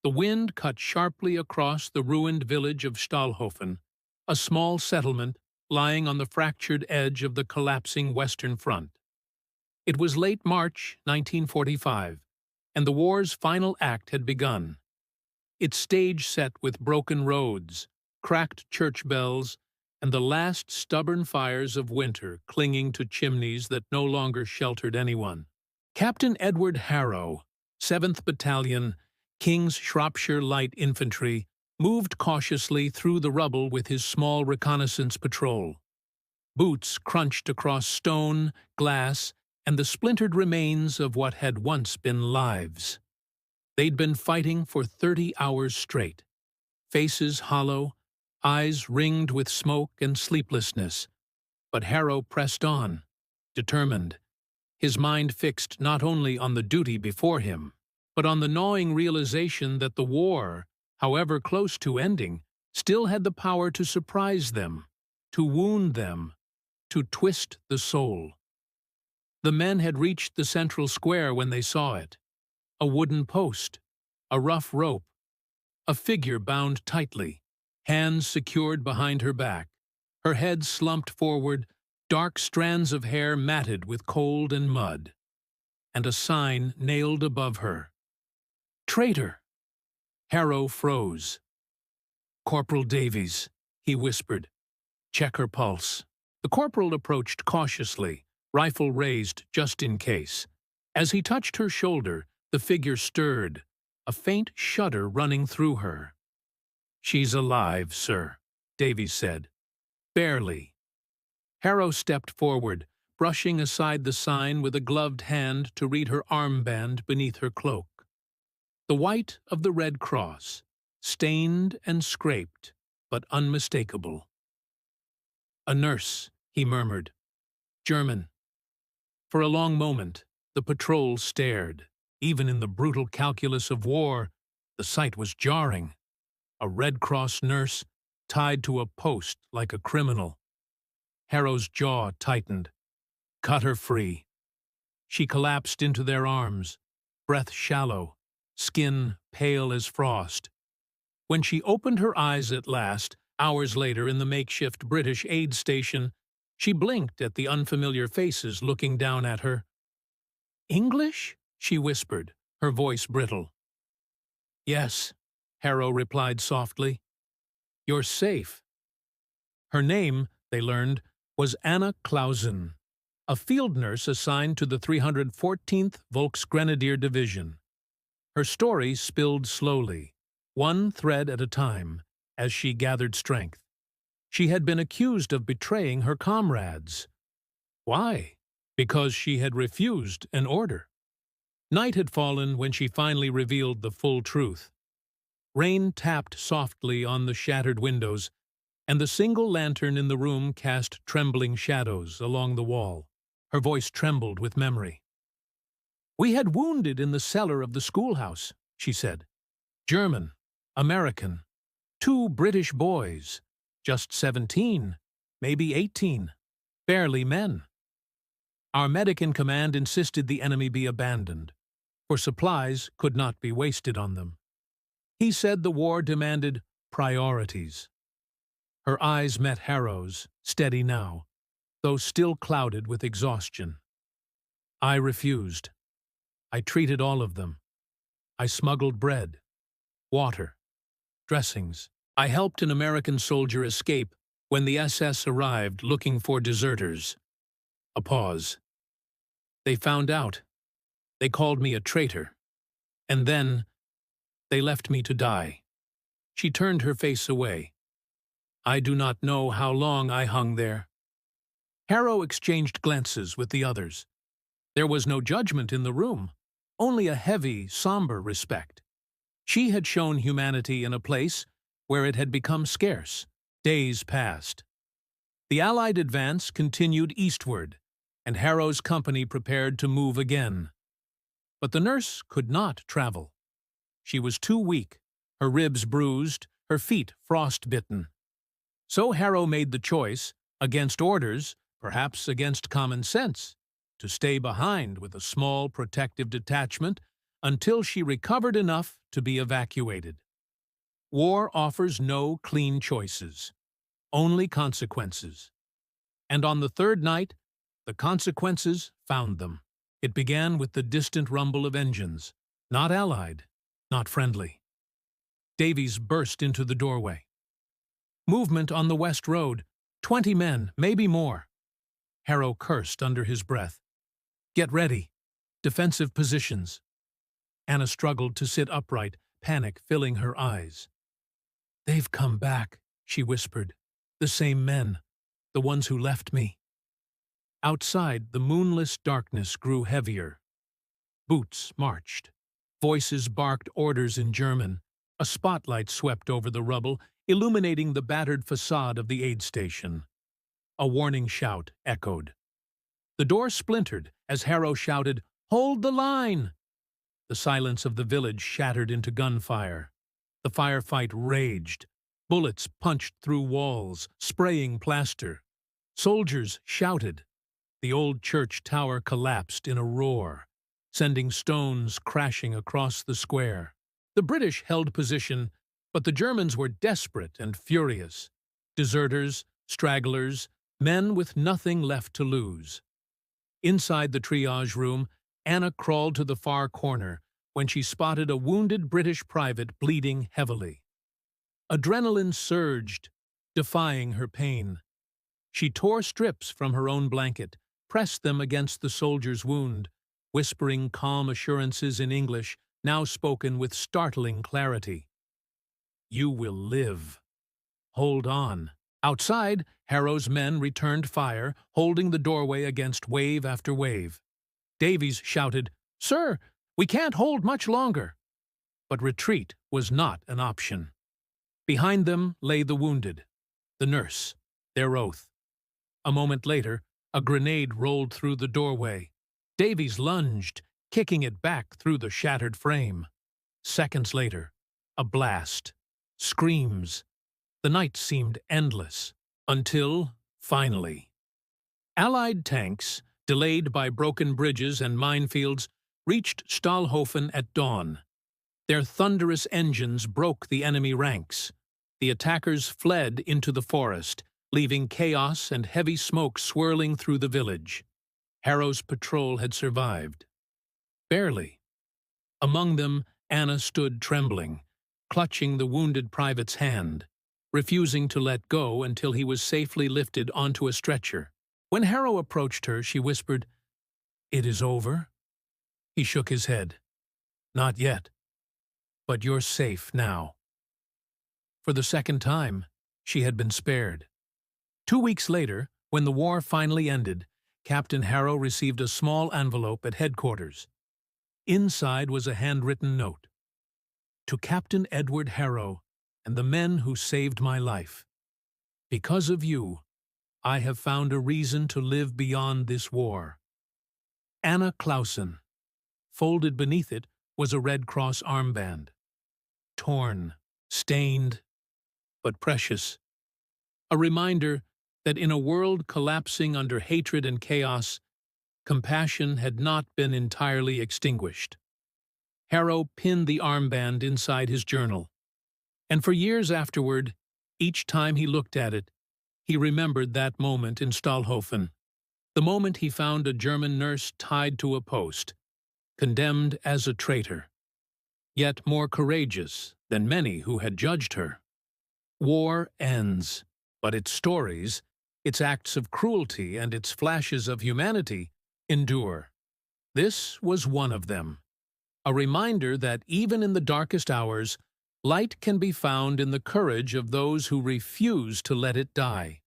The wind cut sharply across the ruined village of Stahlhofen, a small settlement lying on the fractured edge of the collapsing Western Front. It was late March 1945, and the war's final act had begun. Its stage set with broken roads, cracked church bells, and the last stubborn fires of winter clinging to chimneys that no longer sheltered anyone. Captain Edward Harrow, 7th Battalion, King's Shropshire Light Infantry, moved cautiously through the rubble with his small reconnaissance patrol. Boots crunched across stone, glass, and the splintered remains of what had once been lives. They'd been fighting for 30 hours straight, faces hollow, eyes ringed with smoke and sleeplessness. But Harrow pressed on, determined, his mind fixed not only on the duty before him, but on the gnawing realization that the war, however close to ending, still had the power to surprise them, to wound them, to twist the soul. The men had reached the central square when they saw it. A wooden post, a rough rope, a figure bound tightly, hands secured behind her back, her head slumped forward, dark strands of hair matted with cold and mud, and a sign nailed above her. "Traitor!" Harrow froze. "Corporal Davies," he whispered. "Check her pulse." The corporal approached cautiously, rifle raised just in case. As he touched her shoulder, the figure stirred, a faint shudder running through her. "She's alive, sir," Davies said. "Barely." Harrow stepped forward, brushing aside the sign with a gloved hand to read her armband beneath her cloak. The white of the Red Cross, stained and scraped, but unmistakable. "A nurse," he murmured. "German." For a long moment, the patrol stared. Even in the brutal calculus of war, the sight was jarring. A Red Cross nurse, tied to a post like a criminal. Harrow's jaw tightened. Cut her free. She collapsed into their arms, breath shallow, skin pale as frost. When she opened her eyes at last, hours later in the makeshift British aid station, she blinked at the unfamiliar faces looking down at her. "English?" she whispered, her voice brittle. "Yes," Harrow replied softly. "You're safe." Her name, they learned, was Anna Clausen, a field nurse assigned to the 314th Volksgrenadier Division. Her story spilled slowly, one thread at a time, as she gathered strength. She had been accused of betraying her comrades. Why? Because she had refused an order. Night had fallen when she finally revealed the full truth. Rain tapped softly on the shattered windows, and the single lantern in the room cast trembling shadows along the wall. Her voice trembled with memory. "We had wounded in the cellar of the schoolhouse," she said. "German, American, 2 British boys, just 17, maybe 18, barely men. Our medic in command insisted the enemy be abandoned, for supplies could not be wasted on them. He said the war demanded priorities." Her eyes met Harrow's, steady now, though still clouded with exhaustion. "I refused. I treated all of them. I smuggled bread, water, dressings. I helped an American soldier escape when the SS arrived looking for deserters." A pause. "They found out. They called me a traitor. And then they left me to die." She turned her face away. "I do not know how long I hung there." Harrow exchanged glances with the others. There was no judgment in the room, only a heavy, somber respect. She had shown humanity in a place where it had become scarce. Days passed. The Allied advance continued eastward, and Harrow's company prepared to move again. But the nurse could not travel. She was too weak, her ribs bruised, her feet frost-bitten. So Harrow made the choice, against orders, perhaps against common sense, to stay behind with a small protective detachment until she recovered enough to be evacuated. War offers no clean choices, only consequences. And on the third night, the consequences found them. It began with the distant rumble of engines, not allied, not friendly. Davies burst into the doorway. Movement on the West Road, 20 men, maybe more. Harrow cursed under his breath. Get ready. Defensive positions. Anna struggled to sit upright, panic filling her eyes. They've come back, she whispered. The same men, the ones who left me. Outside, the moonless darkness grew heavier. Boots marched. Voices barked orders in German. A spotlight swept over the rubble, illuminating the battered facade of the aid station. A warning shout echoed. The door splintered as Harrow shouted, "Hold the line!" The silence of the village shattered into gunfire. The firefight raged. Bullets punched through walls, spraying plaster. Soldiers shouted. The old church tower collapsed in a roar, sending stones crashing across the square. The British held position, but the Germans were desperate and furious. Deserters, stragglers, men with nothing left to lose. Inside the triage room, Anna crawled to the far corner when she spotted a wounded British private bleeding heavily. Adrenaline surged, defying her pain. She tore strips from her own blanket, pressed them against the soldier's wound, whispering calm assurances in English, now spoken with startling clarity. You will live. Hold on. Outside, Harrow's men returned fire, holding the doorway against wave after wave. Davies shouted, "Sir, we can't hold much longer." But retreat was not an option. Behind them lay the wounded, the nurse, their oath. A moment later, a grenade rolled through the doorway. Davies lunged, kicking it back through the shattered frame. Seconds later, a blast. Screams. The night seemed endless, until, finally. Allied tanks, delayed by broken bridges and minefields, reached Stahlhofen at dawn. Their thunderous engines broke the enemy ranks. The attackers fled into the forest, leaving chaos and heavy smoke swirling through the village. Harrow's patrol had survived. Barely. Among them, Anna stood trembling, clutching the wounded private's hand, refusing to let go until he was safely lifted onto a stretcher. When Harrow approached her, she whispered, "It is over?" He shook his head. "Not yet. But you're safe now." For the second time, she had been spared. 2 weeks later, when the war finally ended, Captain Harrow received a small envelope at headquarters. Inside was a handwritten note. To Captain Edward Harrow and the men who saved my life. Because of you, I have found a reason to live beyond this war. Anna Clausen. Folded beneath it was a Red Cross armband. Torn, stained, but precious. A reminder that in a world collapsing under hatred and chaos, compassion had not been entirely extinguished. Harrow pinned the armband inside his journal, and for years afterward, each time he looked at it, he remembered that moment in Stahlhofen, the moment he found a German nurse tied to a post, condemned as a traitor, yet more courageous than many who had judged her. War ends, but its stories, its acts of cruelty and its flashes of humanity endure. This was one of them, a reminder that even in the darkest hours, light can be found in the courage of those who refuse to let it die.